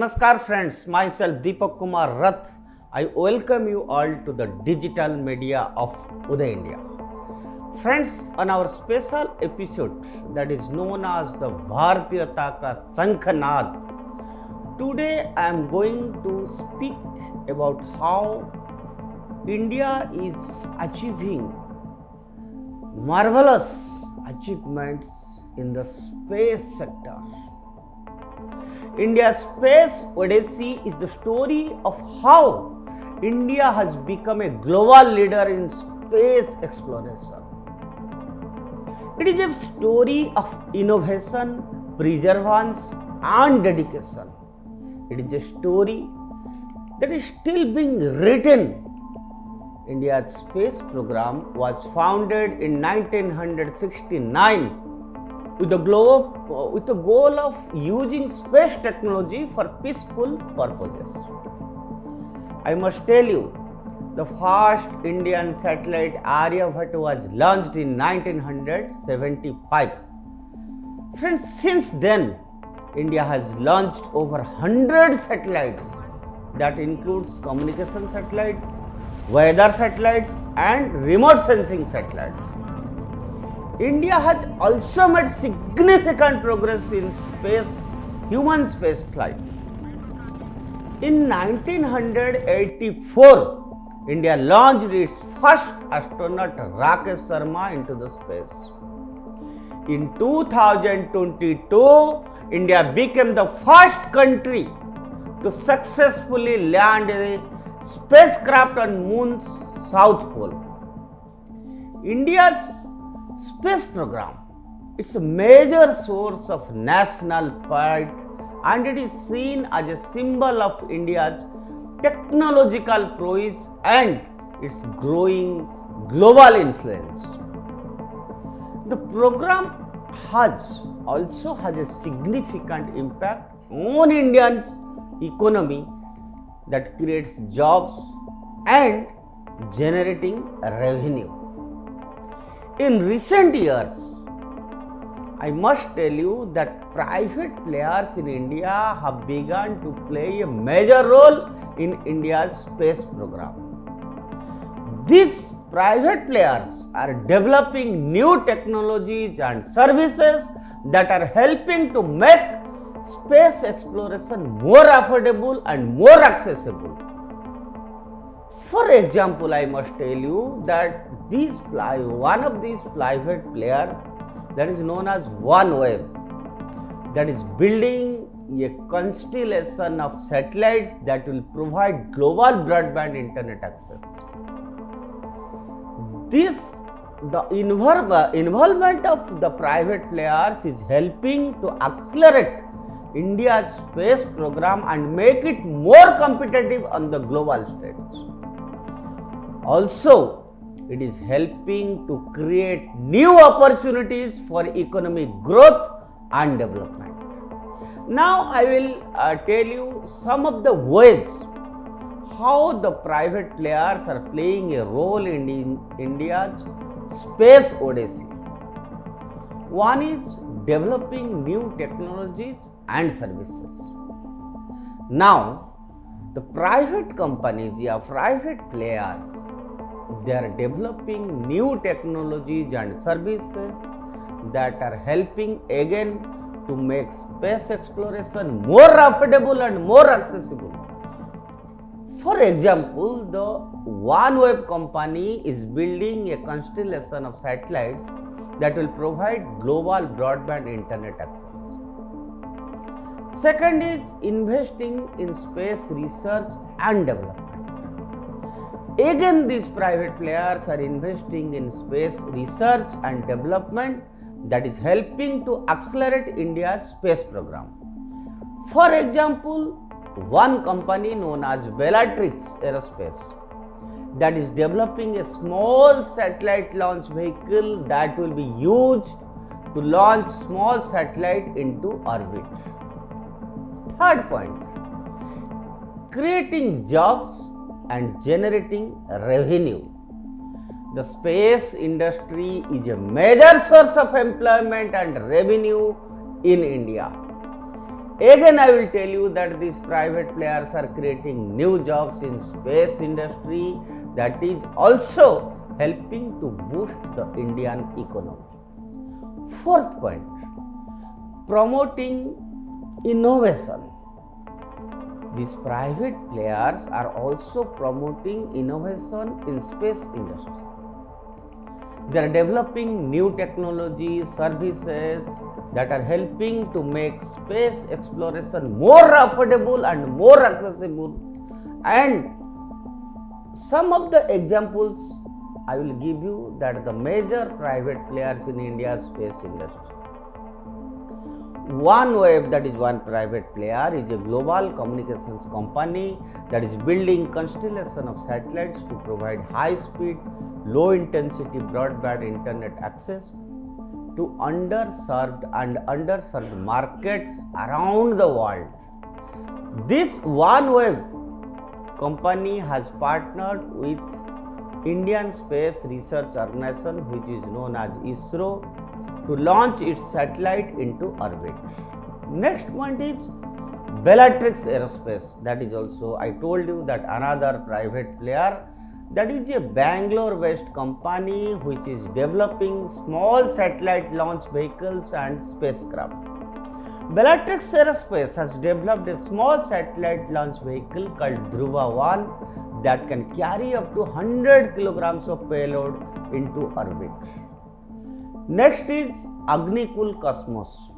Namaskar friends, myself Deepak Kumar Rath. I welcome you all to the digital media of Uday India. Friends, on our special episode that is known as the Bharatiyata Ka Shankhanad, today I am going to speak about how India is achieving marvelous achievements in the space sector. India's Space Odyssey is the story of how India has become a global leader in space exploration. It is a story of innovation, perseverance, and dedication. It is a story that is still being written. India's space program was founded in 1969 with the goal of using space technology for peaceful purposes. I must tell you, the first Indian satellite Aryabhat was launched in 1975. Friends, since then, India has launched over 100 satellites that includes communication satellites, weather satellites and remote sensing satellites. India has also made significant progress in human space flight. In 1984, India launched its first astronaut Rakesh Sharma into the space. In 2022, India became the first country to successfully land a spacecraft on Moon's South Pole. India's space program, it's a major source of national pride and it is seen as a symbol of India's technological prowess and its growing global influence. The program also has a significant impact on India's economy that creates jobs and generating revenue. In recent years, I must tell you that private players in India have begun to play a major role in India's space program. These private players are developing new technologies and services that are helping to make space exploration more affordable and more accessible. For example, I must tell you that one of these private players that is known as OneWeb, that is building a constellation of satellites that will provide global broadband internet access. The involvement of the private players is helping to accelerate India's space program and make it more competitive on the global stage. Also, it is helping to create new opportunities for economic growth and development. Now, I will tell you some of the ways how the private players are playing a role in India's Space Odyssey. One is developing new technologies and services. Now, the private companies, private players, they are developing new technologies and services that are helping again to make space exploration more affordable and more accessible. For example, the OneWeb company is building a constellation of satellites that will provide global broadband internet access. Second is investing in space research and development. Again, these private players are investing in space research and development that is helping to accelerate India's space program. For example, one company known as Bellatrix Aerospace that is developing a small satellite launch vehicle that will be used to launch small satellite into orbit. Third point, creating jobs and generating revenue. The space industry is a major source of employment and revenue in India. Again, I will tell you that these private players are creating new jobs in space industry that is also helping to boost the Indian economy. Fourth point, promoting innovation. These private players are also promoting innovation in space industry. They are developing new technologies, services that are helping to make space exploration more affordable and more accessible. And some of the examples I will give you that the major private players in India's space industry. OneWeb, that is one private player, is a global communications company that is building constellation of satellites to provide high-speed, low-intensity broadband internet access to underserved and underserved markets around the world. This OneWeb company has partnered with Indian Space Research Organization, which is known as ISRO, to launch its satellite into orbit. Next point is Bellatrix Aerospace. That is also, I told you that another private player, that is a Bangalore-based company which is developing small satellite launch vehicles and spacecraft. Bellatrix Aerospace has developed a small satellite launch vehicle called Dhruva-1 that can carry up to 100 kilograms of payload into orbit. Next is Agnikul Cosmos.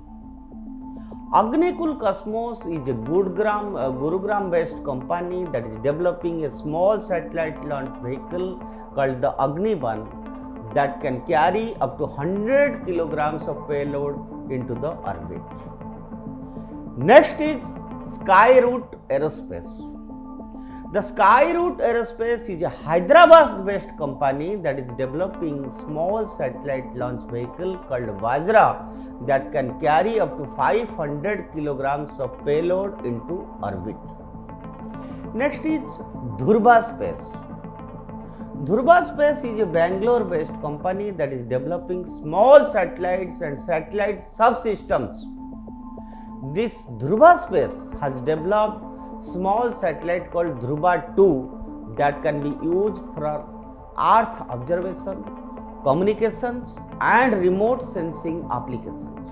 Agnikul Cosmos is a Gurugram-based company that is developing a small satellite launch vehicle called the Agni-1 that can carry up to 100 kilograms of payload into the orbit. Next is Skyroot Aerospace. The Skyroot Aerospace is a Hyderabad-based company that is developing small satellite launch vehicle called Vajra that can carry up to 500 kilograms of payload into orbit. Next is Dhurba Space. Dhurba Space is a Bangalore-based company that is developing small satellites and satellite subsystems. This Dhruva Space has developed small satellite called Dhruva-2 that can be used for Earth observation, communications and remote sensing applications.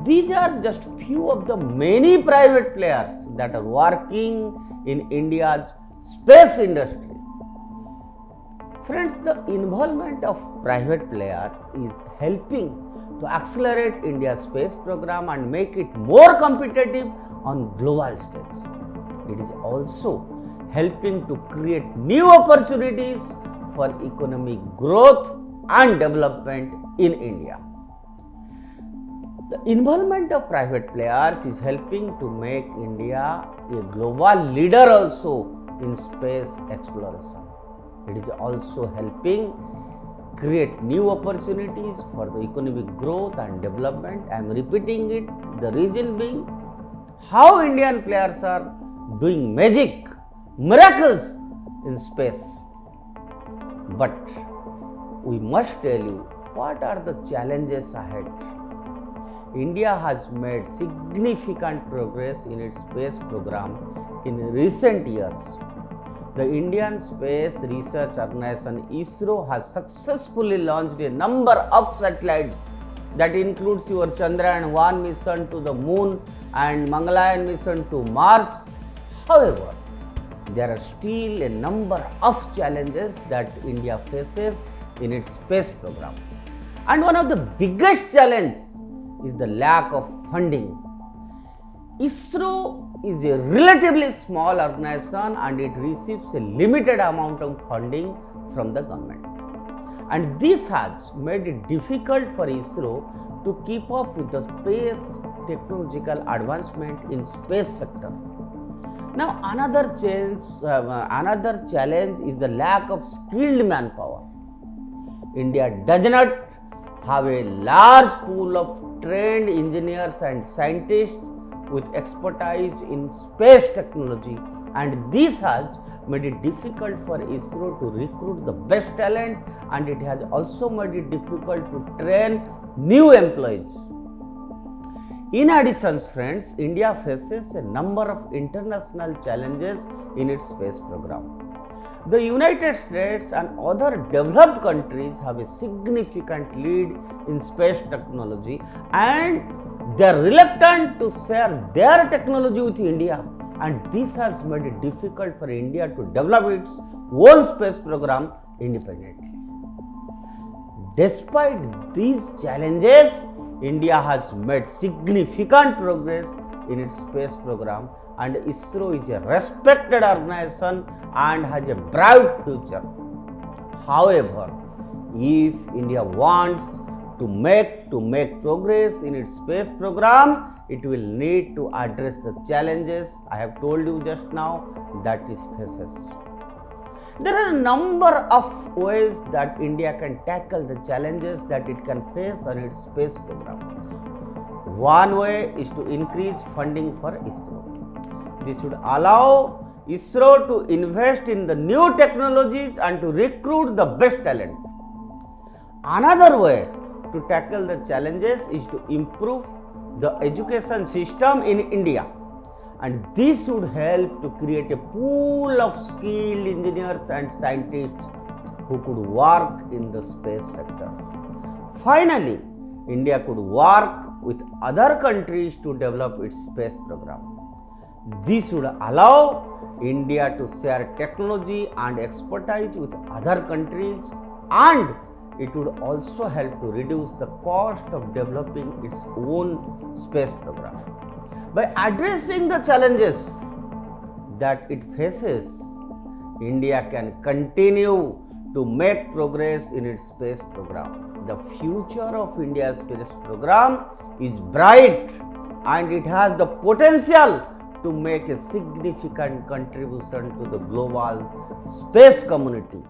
These are just few of the many private players that are working in India's space industry. Friends, the involvement of private players is helping to accelerate India's space program and make it more competitive on global stage. It is also helping to create new opportunities for economic growth and development in India. The involvement of private players is helping to make India a global leader also in space exploration. It is also helping create new opportunities for the economic growth and development. I am repeating it, the reason being how Indian players are doing miracles in space. But we must tell you what are the challenges ahead. India has made significant progress in its space program in recent years. The Indian Space Research Organization ISRO has successfully launched a number of satellites that includes your Chandrayaan-1 mission to the moon and Mangalyaan mission to Mars. However, there are still a number of challenges that India faces in its space program. And one of the biggest challenges is the lack of funding. ISRO is a relatively small organization and it receives a limited amount of funding from the government. And this has made it difficult for ISRO to keep up with the space technological advancement in space sector. Now another challenge is the lack of skilled manpower. India does not have a large pool of trained engineers and scientists with expertise in space technology, and this has made it difficult for ISRO to recruit the best talent, and it has also made it difficult to train new employees. In addition, friends, India faces a number of international challenges in its space program. The United States and other developed countries have a significant lead in space technology, and they are reluctant to share their technology with India, and this has made it difficult for India to develop its own space program independently. Despite these challenges, India has made significant progress in its space program, and ISRO is a respected organization and has a bright future. However, if India wants to make progress in its space program, it will need to address the challenges I have told you just now that it faces. There are a number of ways that India can tackle the challenges that it can face on its space program. One way is to increase funding for ISRO. This would allow ISRO to invest in the new technologies and to recruit the best talent. Another way to tackle the challenges is to improve the education system in India, and this would help to create a pool of skilled engineers and scientists who could work in the space sector. Finally, India could work with other countries to develop its space program. This would allow India to share technology and expertise with other countries, and it would also help to reduce the cost of developing its own space program. By addressing the challenges that it faces, India can continue to make progress in its space program. The future of India's space program is bright, and it has the potential to make a significant contribution to the global space community.